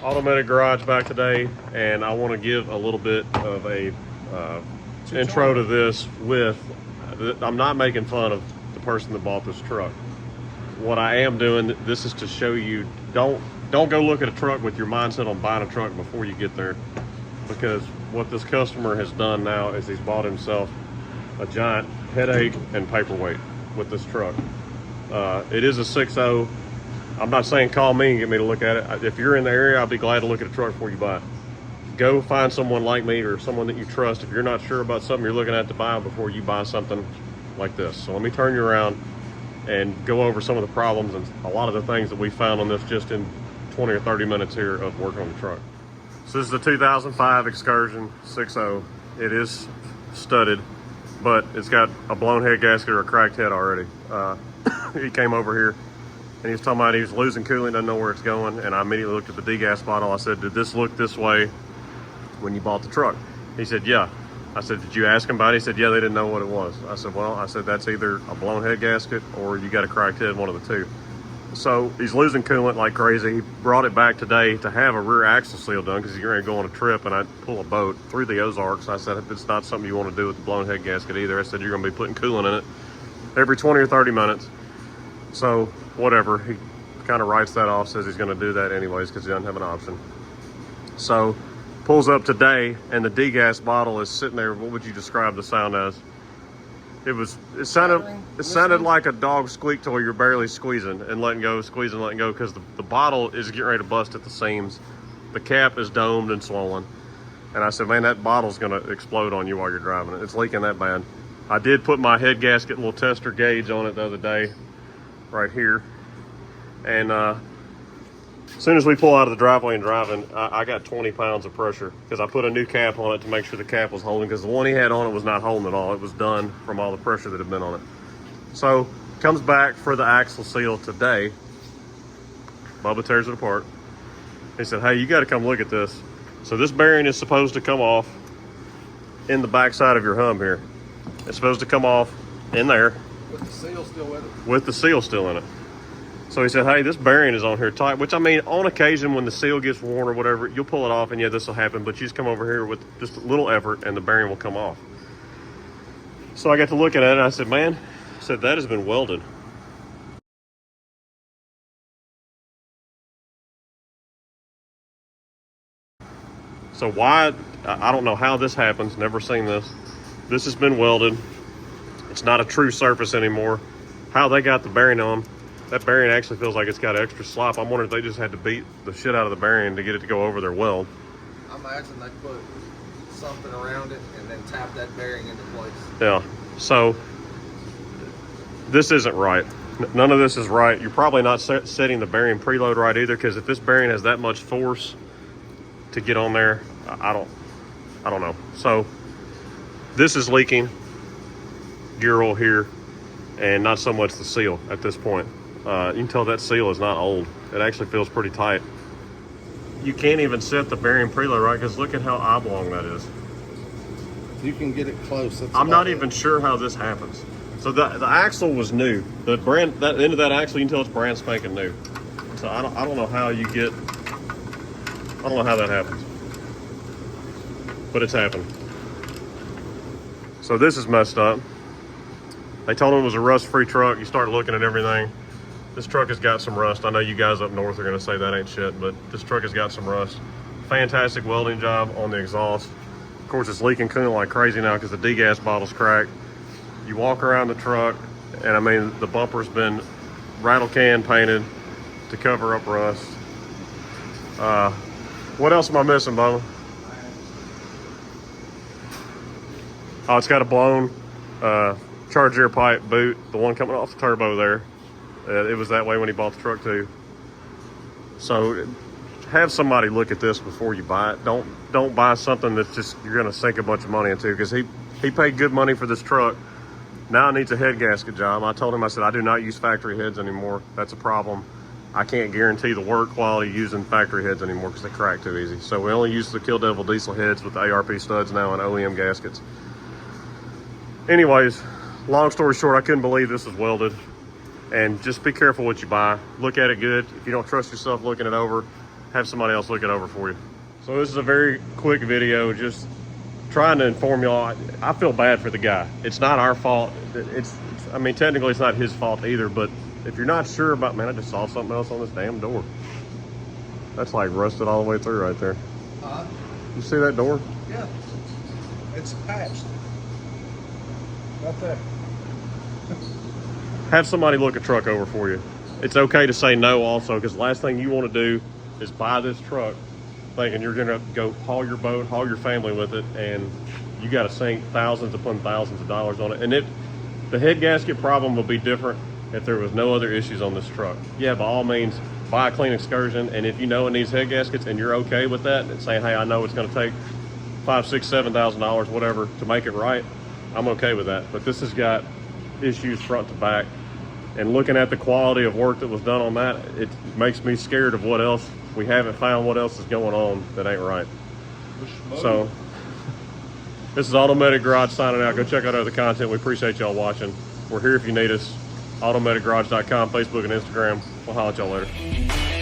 Automated Garage back today, and I want to give a little bit of a intro to this with, I'm not making fun of the person that bought this truck. What I am doing, this is to show you, don't go look at a truck with your mindset on buying a truck before you get there, because what this customer has done now is he's bought himself a giant headache and paperweight with this truck. It is a 6.0. I'm not saying call me and get me to look at it. If you're in the area, I'll be glad to look at a truck before you buy it. Go find someone like me or someone that you trust if you're not sure about something you're looking at to buy before you buy something like this. So let me turn you around and go over some of the problems and a lot of the things that we found on this just in 20 or 30 minutes here of working on the truck. So this is a 2005 Excursion 6.0. It is studded, but it's got a blown head gasket or a cracked head already. He came over here and he was talking about he was losing coolant, doesn't know where it's going. And I immediately looked at the degas bottle. I said, did this look this way when you bought the truck? He said, yeah. I said, did you ask him about it? He said, yeah, they didn't know what it was. I said, well, that's either a blown head gasket or you got a cracked head, one of the two. So he's losing coolant like crazy. He brought it back today to have a rear axle seal done because he's going to go on a trip and I pull a boat through the Ozarks. I said, it's not something you want to do with the blown head gasket either. I said, you're going to be putting coolant in it every 20 or 30 minutes. So whatever, he kind of writes that off, says he's going to do that anyways because he doesn't have an option. So pulls up today and the degas bottle is sitting there. What would you describe the sound as? It sounded like a dog squeak toy you're barely squeezing and letting go, squeezing, letting go, because the bottle is getting ready to bust at the seams. The cap is domed and swollen. And I said, man, that bottle's gonna explode on you while you're driving it. It's leaking that bad. I did put my head gasket little tester gauge on it the other day, right here. And as soon as we pull out of the driveway and driving, I got 20 pounds of pressure because I put a new cap on it to make sure the cap was holding, because the one he had on it was not holding at all. It was done from all the pressure that had been on it. So comes back for the axle seal today. Bubba tears it apart. He said, hey, you got to come look at this. So this bearing is supposed to come off in the back side of your hub here. It's supposed to come off in there. With the seal still with it. With the seal still in it. So he said, hey, this bearing is on here tight, which I mean, on occasion when the seal gets worn or whatever, you'll pull it off and yeah, this will happen, but you just come over here with just a little effort and the bearing will come off. So I got to looking at it and I said, man, that has been welded. So why, I don't know how this happens, never seen this. This has been welded. It's not a true surface anymore. How they got the bearing on, that bearing actually feels like it's got extra slop. I'm wondering if they just had to beat the shit out of the bearing to get it to go over their weld. I imagine they put something around it and then tap that bearing into place. Yeah, so this isn't right. None of this is right. You're probably not setting the bearing preload right either, because if this bearing has that much force to get on there, I don't know. So this is leaking gear oil here and not so much the seal at this point. You can tell that seal is not old. It actually feels pretty tight. You can't even set the bearing preload right because look at how oblong that is. You can get it close. I'm not even sure how this happens. So the axle was new. The end of that axle, you can tell it's brand spanking new. So I don't know how you get. I don't know how that happens, but it's happened. So this is messed up. They told him it was a rust-free truck. You start looking at everything. This truck has got some rust. I know you guys up north are gonna say that ain't shit, but this truck has got some rust. Fantastic welding job on the exhaust. Of course, it's leaking coolant like crazy now because the degas bottle's cracked. You walk around the truck, and I mean, the bumper's been rattle can painted to cover up rust. What else am I missing, Bubba? Oh, it's got a blown charge air pipe boot, the one coming off the turbo there. It was that way when he bought the truck too. So have somebody look at this before you buy it. Don't buy something that's just you're gonna sink a bunch of money into, because he paid good money for this truck. Now it needs a head gasket job. I told him, I said, I do not use factory heads anymore. That's a problem. I can't guarantee the work quality using factory heads anymore because they crack too easy. So we only use the Kill Devil diesel heads with the ARP studs now and OEM gaskets. Anyways, long story short, I couldn't believe this was welded. And just be careful what you buy. Look at it good. If you don't trust yourself looking it over, have somebody else look it over for you. So this is a very quick video, just trying to inform y'all. I feel bad for the guy. It's not our fault. I mean, technically it's not his fault either, but if you're not sure about, man, I just saw something else on this damn door. That's like rusted all the way through right there. You see that door? Yeah. It's patched. Right there. Have somebody look a truck over for you. It's okay to say no also, because the last thing you want to do is buy this truck thinking you're gonna go haul your boat, haul your family with it, and you got to sink thousands upon thousands of dollars on it. And the head gasket problem will be different if there was no other issues on this truck. Yeah, by all means, buy a clean Excursion, and if you know it needs head gaskets and you're okay with that and saying, hey, I know it's going to take $5,000, $6,000, $7,000, whatever to make it right, I'm okay with that. But this has got issues front to back, and looking at the quality of work that was done on that, it makes me scared of what else we haven't found, what else is going on that ain't right. So this is Automated Garage signing out. Go check out other content. We appreciate y'all watching. We're here if you need us. AutomatedGarage.com, Facebook and Instagram. We'll holler at y'all later.